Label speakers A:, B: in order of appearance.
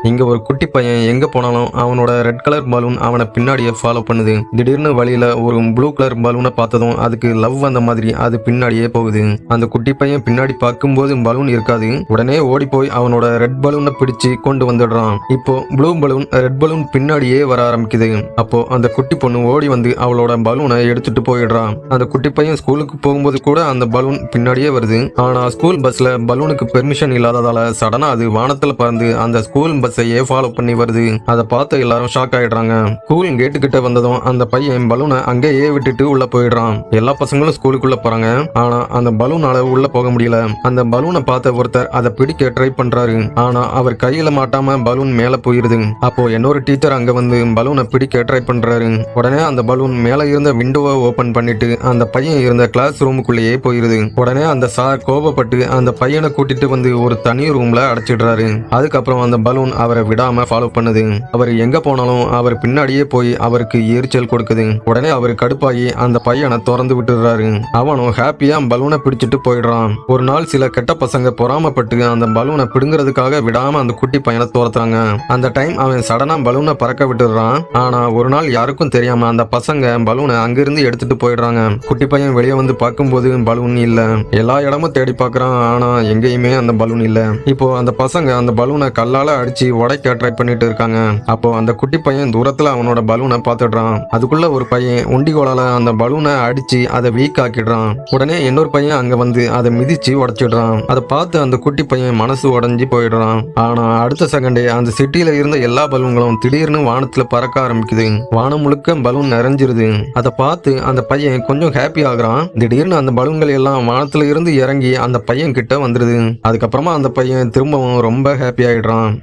A: இங்க ஒரு குட்டி பையன் எங்க போனாலும் அவனோட ரெட் கலர் பலூன் அவனை பின்னாடியே ஃபாலோ பண்ணுது. திடீர்னு வழியில ஒரு ப்ளூ கலர் பலூனை பார்த்ததும் அதுக்கு லவ் வந்த மாதிரி அது பின்னாடியே போகுது. அந்த குட்டி பையன் பின்னாடி பார்க்கும்போது பலூன் இருக்காது. உடனே ஓடி போய் அவனோட ரெட் பலூனை பிடிச்சு கொண்டு வந்துடுறான். இப்போ ப்ளூ பலூன் ரெட் பலூன் பின்னாடியே வர ஆரம்பிக்குது. அப்போ அந்த குட்டி பொண்ணு ஓடி வந்து அவளோட பலூனை எடுத்துட்டு போயிடுறான். அந்த குட்டி பையன் ஸ்கூலுக்கு போகும்போது கூட அந்த பலூன் பின்னாடியே வருது. ஆனா ஸ்கூல் பஸ்ல பலூனுக்கு பெர்மிஷன் இல்லாததால சடனா அது வானத்துல பறந்து அந்த ஸ்கூல் பஸ்ஸையே ஃபாலோ பண்ணி வருது. அதை பார்த்து எல்லாரும் ஷாக் ஆயிடுறாங்க. ஸ்கூல் கேட்டு கிட்ட வந்ததும் அந்த பையன் பலூனை அங்கேயே விட்டுட்டு உள்ள போயிடுறான். எல்லா பசங்களும் ஸ்கூலுக்குள்ள போறாங்க. ஆனா அந்த பலூனால உள்ள போக முடியல. அந்த பலூனை பார்த்த ஒருத்தர் அதை பிடிக்க ட்ரை பண்றாரு. ஆனா அவர் கையில மாட்டாம பலூன் மேல போயிருது. அப்போ இன்னொரு டீச்சர் அங்க வந்து பலூனை பிடிக்க ட்ரை பண்றாரு. உடனே அந்த பலூன் மேல இருந்த விண்டோவை ஓபன் பண்ணிட்டு அந்த பையன் இருந்த கிளாஸ் ரூமுக்குள்ளேயே போயிருது. உடனே அந்த சார் கோபப்பட்டு அந்த பையனை கூட்டிட்டு வந்து ஒரு தனி ரூம்ல அடைச்சிடுறாரு. அதுக்கப்புறம் அந்த பலூன் அவரை விடாம ஃபாலோ பண்ணுது. அவர் எங்க போனாலும் அவர் பின்னாடியே போய் அவருக்கு எரிச்சல் கொடுக்குது. உடனே அவர் கடுப்பாகி அந்த பையனை திறந்து விட்டுறாரு. அவனும் ஹாப்பியா பலூனை பிடிச்சிட்டு போயிடுறான். ஒரு நாள் சில கெட்ட பசங்க பொறாமப்பட்டு அந்த பலூனை பிடுங்கிறதுக்காக விடாம அந்த குட்டி பையனை துரத்துறாங்க. அந்த டைம் அவன் சடனா பலூனை பறக்க விட்டுறான். ஆனா ஒரு நாள் யாருக்கும் தெரியாம அந்த பசங்க பலூனை அங்கிருந்து எடுத்துட்டு போயிடுறாங்க. குட்டி பையன் வெளியே வந்து பார்க்கும்போது பலூன் இல்ல. எல்லா இடமும் தேடி பார்க்கறான். ஆனா எங்கேயுமே அந்த பலூன் இல்ல. இப்போ அந்த பசங்க அந்த பலூனை கல்லால அடிச்சு உடைக்க ட்ரை பண்ணிட்டு இருக்காங்க. அப்போ அந்த குட்டி பையன் தூரத்துல அவனோட பலூனை பார்த்துடுறான். அதுக்குள்ள ஒரு பையன் ஒண்டிகோலால அந்த பலூனை அடிச்சு அதை வீக் ஆக்கிடுறான். உடனே இன்னொரு பையன் அங்க வந்து அதை மிதிச்சு உடைச்சிடுறான். அதை பார்த்து அந்த குட்டி பையன் மனசு உடைஞ்சு போயிடுறான். ஆனா அடுத்த செகண்டே அந்த சிட்டியில இருந்த எல்லா பலூன்களும் திடீர்னு வானத்துல பறக்க ஆரம்பிக்குது. வானம் முழுக்க பலூன் நிறைஞ்சிருது. அதை பார்த்து அந்த பையன் கொஞ்சம் ஹாப்பி ஆகுறான். திடீர்னு அந்த பலூன்கள் எல்லாம் வானத்துல இருந்து இறங்கி அந்த பையன் கிட்ட வந்துருது. அதுக்கப்புறமா அந்த பையன் திரும்பவும் ரொம்ப ஹாப்பி ஆயிடுறான்.